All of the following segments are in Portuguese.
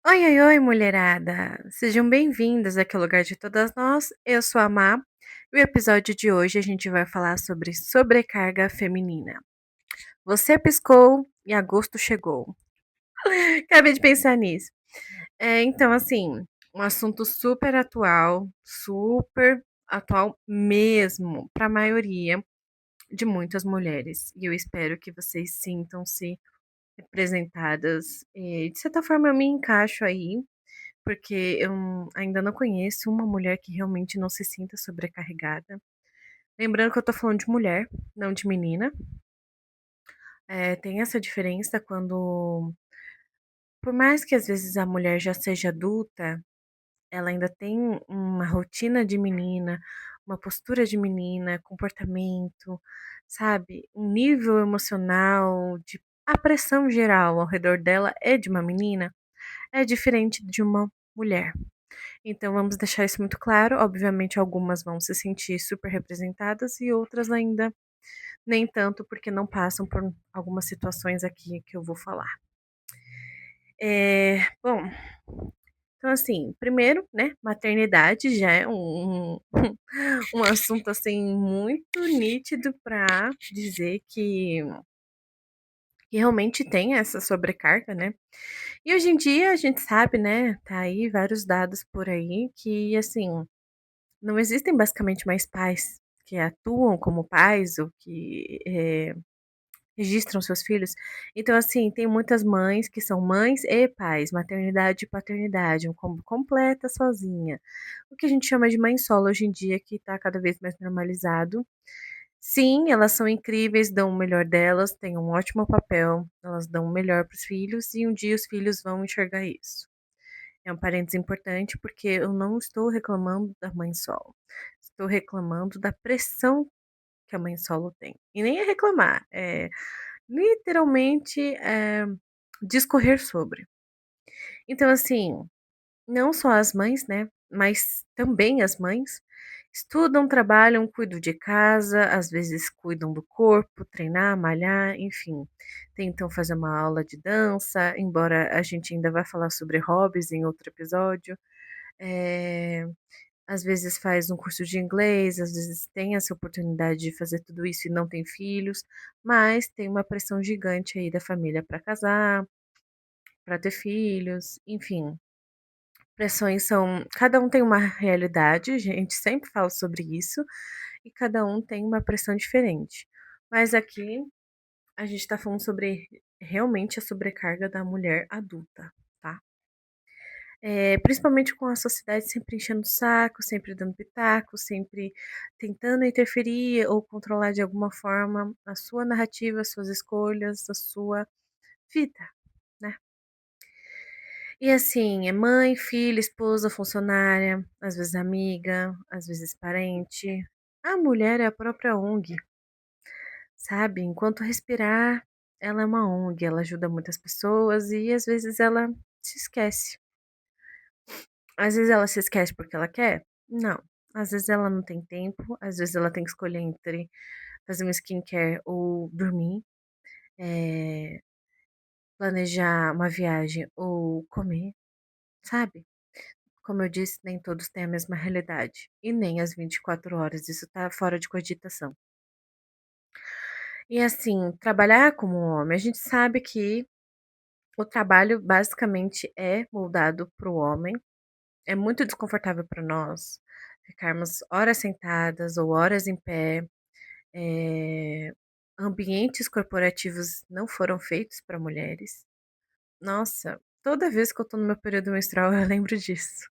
Oi, oi, oi, mulherada! Sejam bem-vindas aqui ao lugar de todas nós. Eu sou a Má e o episódio de hoje a gente vai falar sobre sobrecarga feminina. Você piscou e agosto chegou. Acabei de pensar nisso. Então, assim, um assunto super atual mesmo, para a maioria de muitas mulheres. E eu espero que vocês sintam-se representadas. E, de certa forma, eu me encaixo aí porque eu ainda não conheço uma mulher que realmente não se sinta sobrecarregada. Lembrando que eu tô falando de mulher, não de menina. Tem essa diferença quando, por mais que às vezes a mulher já seja adulta, ela ainda tem uma rotina de menina, uma postura de menina, comportamento, sabe? Um nível emocional, de a pressão geral ao redor dela é de uma menina, é diferente de uma mulher. Então vamos deixar isso muito claro. Obviamente, algumas vão se sentir super representadas e outras ainda nem tanto, porque não passam por algumas situações aqui que eu vou falar. Bom, então assim, primeiro, né, maternidade já é um assunto assim muito nítido para dizer que realmente tem essa sobrecarga, né? E hoje em dia a gente sabe, né, tá aí vários dados por aí que assim, não existem basicamente mais pais que atuam como pais ou que registram seus filhos. Então, assim, tem muitas mães que são mães e pais, maternidade e paternidade, um combo completa sozinha. O que a gente chama de mãe solo hoje em dia, que está cada vez mais normalizado. Sim, elas são incríveis, dão o melhor delas, têm um ótimo papel, elas dão o melhor para os filhos e um dia os filhos vão enxergar isso. É um parênteses importante porque eu não estou reclamando da mãe solo. Estou reclamando da pressão que a mãe solo tem. E nem é reclamar, é literalmente discorrer sobre. Então, assim, não só as mães, né? Mas também as mães estudam, trabalham, cuidam de casa, às vezes cuidam do corpo, treinar, malhar, enfim. Tentam fazer uma aula de dança, embora a gente ainda vá falar sobre hobbies em outro episódio. É, às vezes faz um curso de inglês, às vezes tem essa oportunidade de fazer tudo isso e não tem filhos, mas tem uma pressão gigante aí da família para casar, para ter filhos, enfim. Pressões são. Cada um tem uma realidade, a gente sempre fala sobre isso, e cada um tem uma pressão diferente. Mas aqui a gente está falando sobre realmente a sobrecarga da mulher adulta, tá? Principalmente com a sociedade sempre enchendo o saco, sempre dando pitaco, sempre tentando interferir ou controlar de alguma forma a sua narrativa, as suas escolhas, a sua vida, né. E assim, é mãe, filha, esposa, funcionária, às vezes amiga, às vezes parente. A mulher é a própria ONG, sabe, enquanto respirar, ela é uma ONG, ela ajuda muitas pessoas e às vezes ela se esquece. Às vezes ela se esquece porque ela quer? Não. Às vezes ela não tem tempo, às vezes ela tem que escolher entre fazer um skincare ou dormir, eh, planejar uma viagem ou comer, sabe? Como eu disse, nem todos têm a mesma realidade. E nem as 24 horas, isso tá fora de cogitação. E assim, trabalhar como homem, a gente sabe que o trabalho basicamente é moldado para o homem. É muito desconfortável para nós ficarmos horas sentadas ou horas em pé. Ambientes corporativos não foram feitos para mulheres. Nossa, toda vez que eu tô no meu período menstrual, eu lembro disso.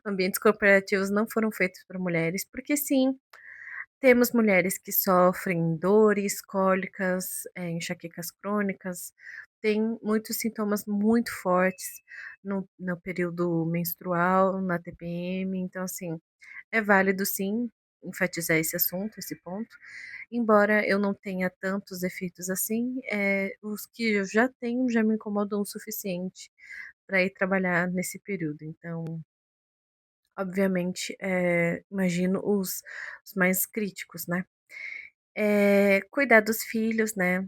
Ambientes corporativos não foram feitos para mulheres, porque sim, temos mulheres que sofrem dores, cólicas, enxaquecas crônicas, tem muitos sintomas muito fortes no período menstrual, na TPM, então assim, é válido sim enfatizar esse assunto, esse ponto, embora eu não tenha tantos efeitos assim, os que eu já tenho já me incomodam o suficiente para ir trabalhar nesse período, então, obviamente, imagino os mais críticos, né. Cuidar dos filhos, né,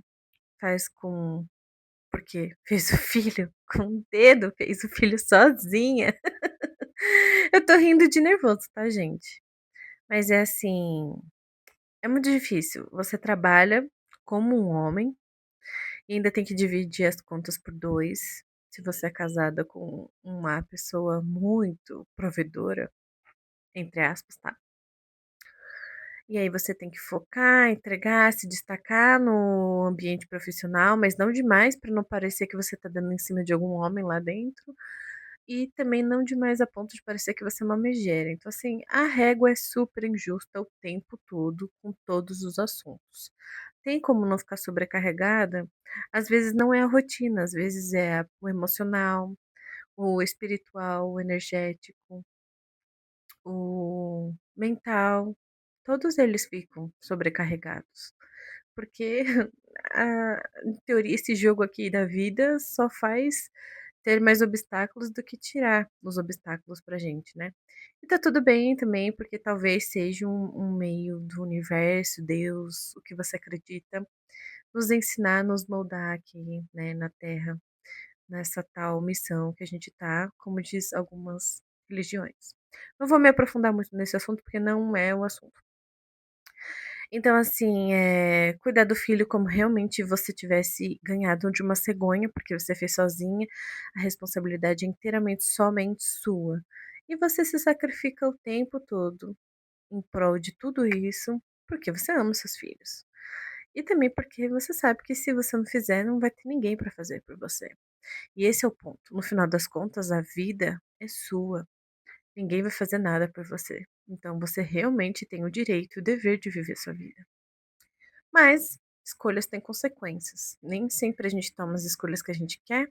faz com porque fez o filho com o dedo, fez o filho sozinha. Eu tô rindo de nervoso, tá, gente? Mas é assim, é muito difícil. Você trabalha como um homem e ainda tem que dividir as contas por 2. Se você é casada com uma pessoa muito provedora, entre aspas, tá? E aí você tem que focar, entregar, se destacar no ambiente profissional, mas não demais para não parecer que você tá dando em cima de algum homem lá dentro. E também não demais a ponto de parecer que você é uma megera. Então, assim, a régua é super injusta o tempo todo, com todos os assuntos. Tem como não ficar sobrecarregada? Às vezes não é a rotina, às vezes é o emocional, o espiritual, o energético, o mental. Todos eles ficam sobrecarregados. Porque, em teoria, esse jogo aqui da vida só faz ter mais obstáculos do que tirar os obstáculos pra gente, né? E tá tudo bem também, porque talvez seja um meio do universo, Deus, o que você acredita, nos ensinar, nos moldar aqui, né, na Terra, nessa tal missão que a gente tá, como diz algumas religiões. Não vou me aprofundar muito nesse assunto, porque não é o assunto. Então, assim, cuidar do filho como realmente você tivesse ganhado de uma cegonha, porque você fez sozinha, a responsabilidade é inteiramente somente sua. E você se sacrifica o tempo todo em prol de tudo isso, porque você ama seus filhos. E também porque você sabe que se você não fizer, não vai ter ninguém para fazer por você. E esse é o ponto. No final das contas, a vida é sua. Ninguém vai fazer nada por você. Então você realmente tem o direito e o dever de viver sua vida. Mas escolhas têm consequências. Nem sempre a gente toma as escolhas que a gente quer,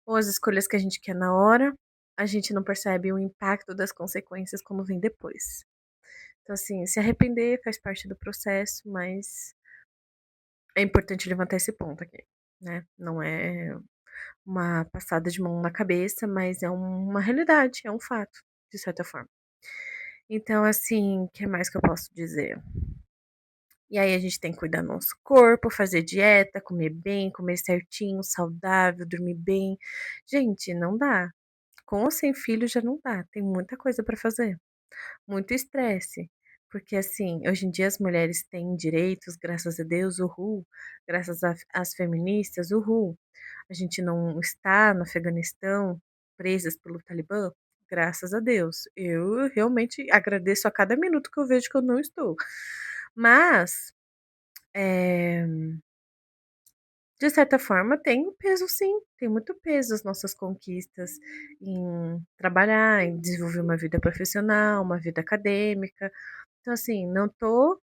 ou as escolhas que a gente quer na hora, a gente não percebe o impacto das consequências como vem depois. Então, assim, se arrepender faz parte do processo, mas é importante levantar esse ponto aqui, né? Não é uma passada de mão na cabeça, mas é uma realidade, é um fato, de certa forma. Então, assim, o que mais que eu posso dizer? E aí a gente tem que cuidar do nosso corpo, fazer dieta, comer bem, comer certinho, saudável, dormir bem. Gente, não dá. Com ou sem filho já não dá. Tem muita coisa para fazer. Muito estresse. Porque assim, hoje em dia as mulheres têm direitos, graças a Deus, uhul. Graças às feministas, uhul. A gente não está no Afeganistão presas pelo Talibã, graças a Deus. Eu realmente agradeço a cada minuto que eu vejo que eu não estou. Mas eh, de certa forma, tem um peso sim, tem muito peso as nossas conquistas em trabalhar, em desenvolver uma vida profissional, uma vida acadêmica. Então, assim, não tô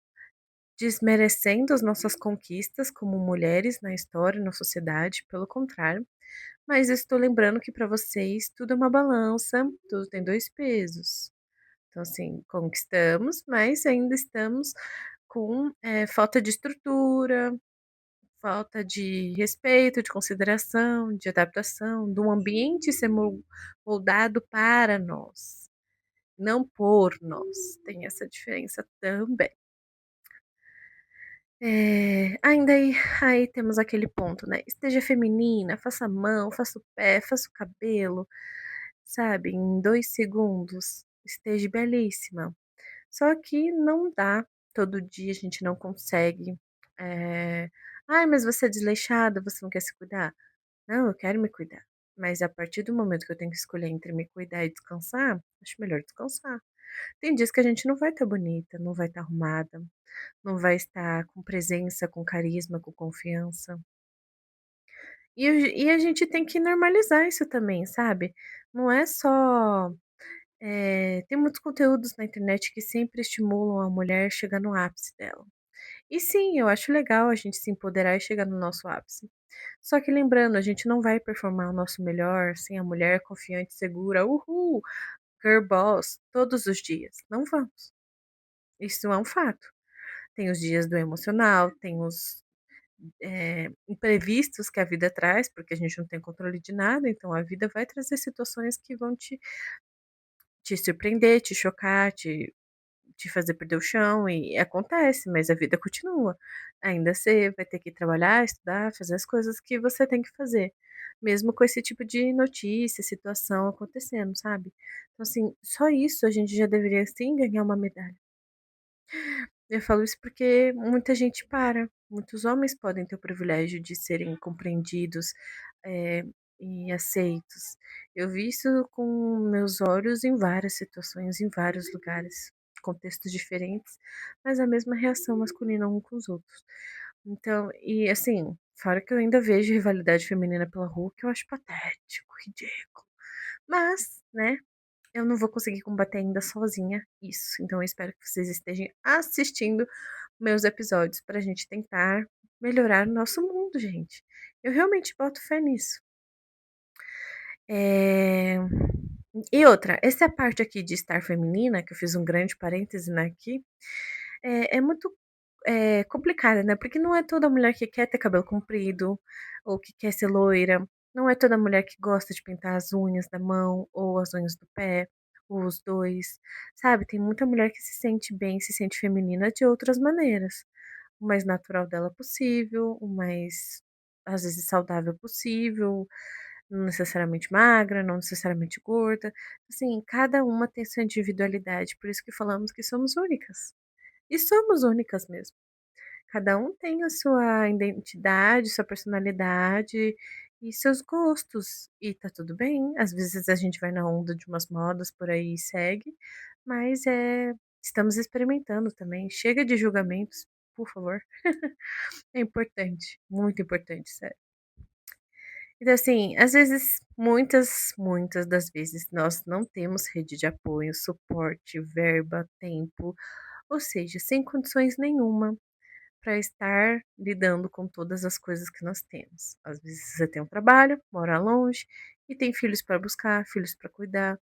desmerecendo as nossas conquistas como mulheres na história, na sociedade, pelo contrário, mas estou lembrando que para vocês tudo é uma balança, tudo tem 2 pesos. Então, assim, conquistamos, mas ainda estamos com, falta de estrutura, falta de respeito, de consideração, de adaptação, do ambiente ser moldado para nós, não por nós. Tem essa diferença também. Ainda aí temos aquele ponto, né? Esteja feminina, faça a mão, faça o pé, faça o cabelo, sabe? Em 2 segundos. Esteja belíssima. Só que não dá, todo dia a gente não consegue. Ai, mas você é desleixada, você não quer se cuidar? Não, eu quero me cuidar. Mas a partir do momento que eu tenho que escolher entre me cuidar e descansar, acho melhor descansar. Tem dias que a gente não vai estar bonita, não vai estar arrumada, não vai estar com presença, com carisma, com confiança. E a gente tem que normalizar isso também, sabe? Não é só. Tem muitos conteúdos na internet que sempre estimulam a mulher a chegar no ápice dela. E sim, eu acho legal a gente se empoderar e chegar no nosso ápice. Só que lembrando, a gente não vai performar o nosso melhor sem a mulher confiante, segura, uhul, girl boss, todos os dias. Não vamos. Isso é um fato. Tem os dias do emocional, tem os imprevistos que a vida traz, porque a gente não tem controle de nada, então a vida vai trazer situações que vão te surpreender, te chocar, te te fazer perder o chão e acontece, mas a vida continua. Ainda você vai ter que trabalhar, estudar, fazer as coisas que você tem que fazer, mesmo com esse tipo de notícia, situação acontecendo, sabe. Então, assim, só isso a gente já deveria sim ganhar uma medalha. Eu falo isso porque muita gente para. Muitos homens podem ter o privilégio de serem compreendidos, eh, e aceitos. Eu vi isso com meus olhos em várias situações, em vários lugares, contextos diferentes, mas a mesma reação masculina um com os outros. Então, e assim, fora que eu ainda vejo rivalidade feminina pela rua, que eu acho patético, ridículo. Mas, né, eu não vou conseguir combater ainda sozinha isso. Então eu espero que vocês estejam assistindo meus episódios pra gente tentar melhorar o nosso mundo, gente. Eu realmente boto fé nisso. Eh, E outra, essa parte aqui de estar feminina, que eu fiz um grande parêntese, né, aqui, é muito, complicada, né, porque não é toda mulher que quer ter cabelo comprido, ou que quer ser loira, não é toda mulher que gosta de pintar as unhas da mão, ou as unhas do pé, ou os 2, sabe. Tem muita mulher que se sente bem, se sente feminina de outras maneiras, o mais natural dela possível, o mais, às vezes, saudável possível, não necessariamente magra, não necessariamente gorda, assim, cada uma tem sua individualidade, por isso que falamos que somos únicas. E somos únicas mesmo. Cada um tem a sua identidade, sua personalidade e seus gostos. E tá tudo bem. Às vezes a gente vai na onda de umas modas por aí e segue, mas estamos experimentando também. Chega de julgamentos, por favor. É importante, muito importante, sério. Então, assim, às vezes, muitas das vezes, nós não temos rede de apoio, suporte, verba, tempo, ou seja, sem condições nenhuma para estar lidando com todas as coisas que nós temos. Às vezes você tem um trabalho, mora longe e tem filhos para buscar, filhos para cuidar,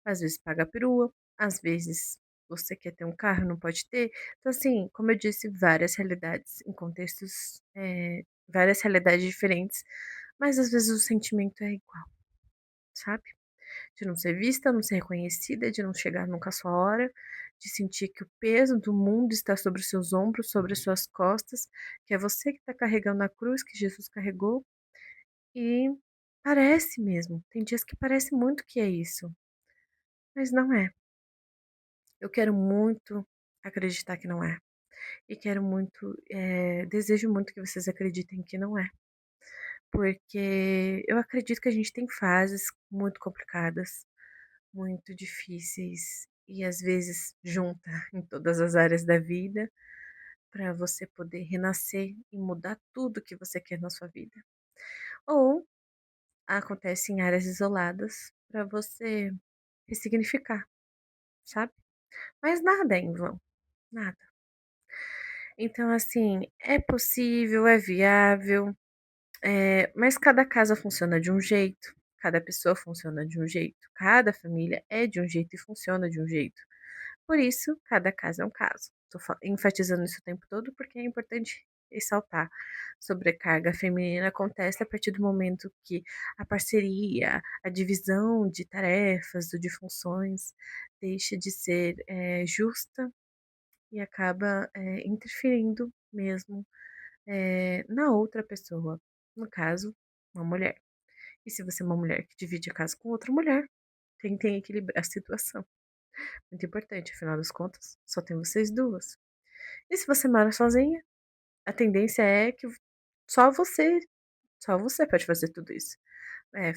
às vezes paga perua, às vezes você quer ter um carro, não pode ter. Então, assim, como eu disse, várias realidades em contextos, várias realidades diferentes, mas às vezes o sentimento é igual, sabe? De não ser vista, não ser reconhecida, de não chegar nunca a sua hora, de sentir que o peso do mundo está sobre os seus ombros, sobre as suas costas, que é você que está carregando a cruz que Jesus carregou. E parece mesmo, tem dias que parece muito que é isso, mas não é. Eu quero muito acreditar que não é. E quero muito, desejo muito que vocês acreditem que não é. Porque eu acredito que a gente tem fases muito complicadas, muito difíceis e às vezes junta em todas as áreas da vida para você poder renascer e mudar tudo que você quer na sua vida. Ou acontece em áreas isoladas para você ressignificar, sabe? Mas nada é em vão, nada. Então, assim, é possível, é viável, mas cada casa funciona de um jeito, cada pessoa funciona de um jeito, cada família é de um jeito e funciona de um jeito. Por isso, cada caso é um caso. Estou enfatizando isso o tempo todo porque é importante ressaltar. Sobrecarga feminina acontece a partir do momento que a parceria, a divisão de tarefas ou de funções deixa de ser justa e acaba interferindo mesmo na outra pessoa, no caso, uma mulher. E se você é uma mulher que divide a casa com outra mulher, tentem equilibrar a situação. Muito importante, afinal das contas, só tem vocês duas. E se você mora sozinha, a tendência é que só você, só você pode fazer tudo isso.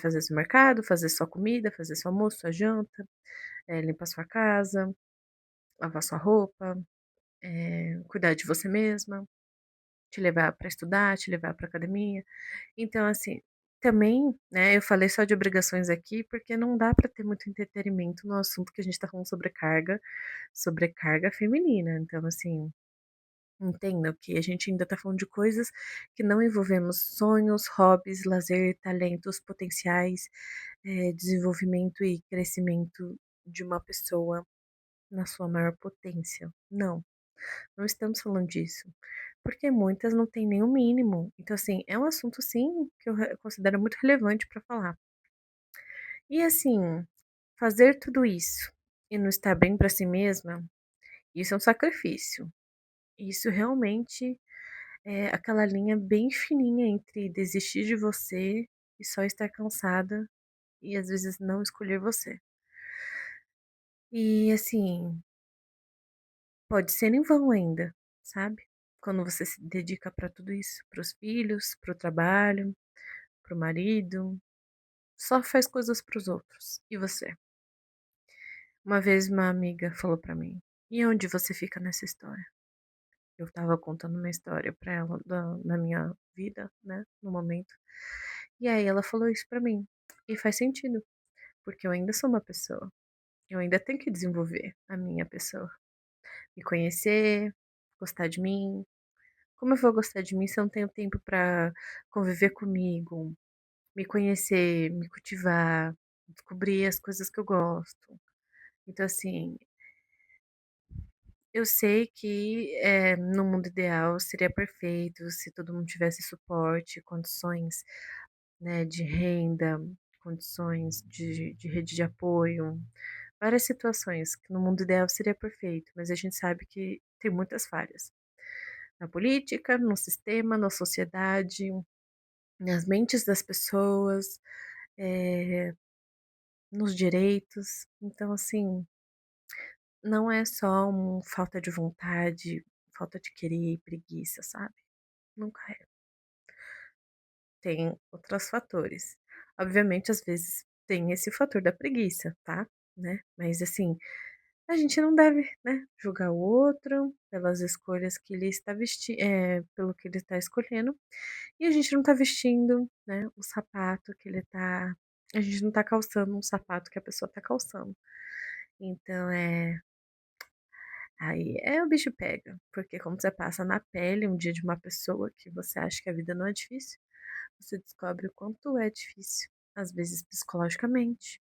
Fazer seu mercado, fazer sua comida, fazer seu almoço, sua janta, limpar sua casa, lavar sua roupa, cuidar de você mesma, te levar para estudar, te levar para academia. Então, assim, também, né, eu falei só de obrigações aqui porque não dá para ter muito entretenimento no assunto que a gente tá falando sobrecarga feminina. Então, assim, entenda que a gente ainda tá falando de coisas que não envolvemos sonhos, hobbies, lazer, talentos, potenciais, desenvolvimento e crescimento de uma pessoa na sua maior potência. Não, não estamos falando disso. Porque muitas não têm nem o mínimo. Então, assim, é um assunto, sim, que eu considero muito relevante para falar. E, assim, fazer tudo isso e não estar bem para si mesma Isso é um sacrifício. Isso realmente é aquela linha bem fininha entre desistir de você e só estar cansada e às vezes não escolher você. E assim, pode ser em vão ainda, sabe? Quando você se dedica pra tudo isso, pros filhos, pro trabalho, pro marido, só faz coisas pros outros. E você? Uma vez uma amiga falou pra mim: "E onde você fica nessa história?" Eu estava contando uma história pra ela da minha vida, né, no momento. E aí ela falou isso pra mim. E faz sentido, porque eu ainda sou uma pessoa. Eu ainda tenho que desenvolver a minha pessoa. Me conhecer, gostar de mim. Como eu vou gostar de mim se eu não tenho tempo pra conviver comigo, me conhecer, me cultivar, descobrir as coisas que eu gosto. Então, assim, eu sei que no mundo ideal seria perfeito se todo mundo tivesse suporte, condições, né, de renda, condições de rede de apoio, várias situações que no mundo ideal seria perfeito, mas a gente sabe que tem muitas falhas na política, no sistema, na sociedade, nas mentes das pessoas, nos direitos. Então, assim, não é só falta de vontade, falta de querer e preguiça, sabe? Nunca é. Tem outros fatores. Obviamente, às vezes tem esse fator da preguiça, tá? Né? Mas assim, a gente não deve, né, julgar o outro pelas escolhas que ele está vestindo, pelo que ele está escolhendo, e a gente não tá vestindo, né, o sapato que ele tá. A gente não tá calçando um sapato que a pessoa tá calçando. Então aí o bicho pega, porque quando você passa na pele um dia de uma pessoa que você acha que a vida não é difícil, você descobre o quanto é difícil. Às vezes psicologicamente,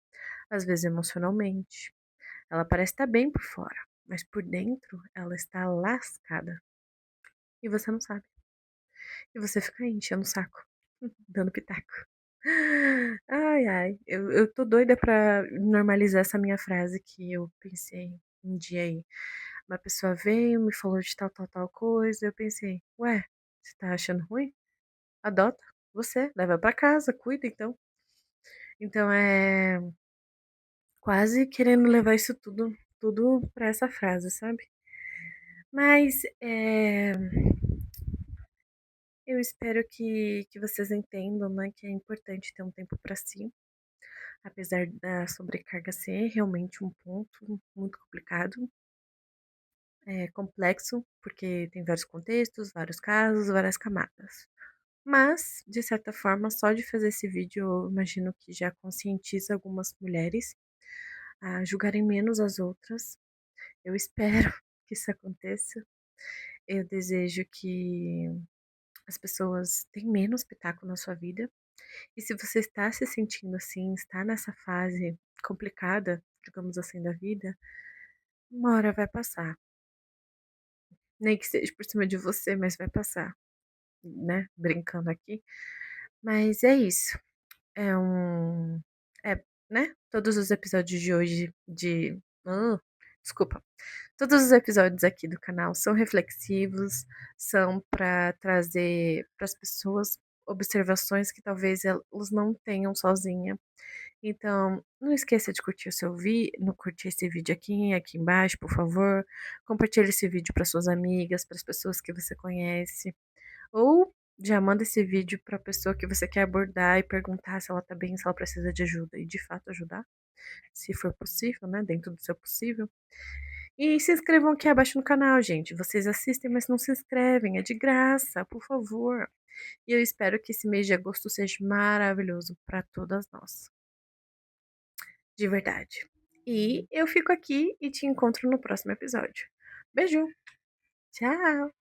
às vezes emocionalmente. Ela parece estar bem por fora, mas por dentro ela está lascada. E você não sabe. E você fica aí enchendo o saco, dando pitaco. Ai, ai, eu tô doida pra normalizar essa minha frase que eu pensei um dia aí. Uma pessoa veio, me falou de tal, tal, tal coisa. Eu pensei, ué, você tá achando ruim? Adota você, leva pra casa, cuida então. Então quase querendo levar isso tudo pra essa frase, sabe? Mas eu espero que vocês entendam, né, que é importante ter um tempo pra si, apesar da sobrecarga ser realmente um ponto muito complicado, complexo, porque tem vários contextos, vários casos, várias camadas. Mas, de certa forma, só de fazer esse vídeo, eu imagino que já conscientiza algumas mulheres a julgarem menos as outras. Eu espero que isso aconteça. Eu desejo que as pessoas tenham menos pitaco na sua vida. E se você está se sentindo assim, está nessa fase complicada, digamos assim, da vida, uma hora vai passar. Nem que seja por cima de você, mas vai passar, né? Brincando aqui. Mas é isso. É um. É, né? Todos os episódios de hoje desculpa. Todos os episódios aqui do canal são reflexivos, são para trazer para as pessoas observações que talvez elas não tenham sozinha. Então, não esqueça de curtir o seu vídeo, curtir esse vídeo aqui embaixo, por favor. Compartilhe esse vídeo para suas amigas, para as pessoas que você conhece. Ou já manda esse vídeo para a pessoa que você quer abordar e perguntar se ela tá bem, se ela precisa de ajuda e de fato ajudar, se for possível, né, dentro do seu possível. E se inscrevam aqui abaixo no canal, gente. Vocês assistem, mas não se inscrevem, é de graça, por favor. E eu espero que esse mês de agosto seja maravilhoso para todas nós, de verdade. E eu fico aqui e te encontro no próximo episódio. Beijo, tchau!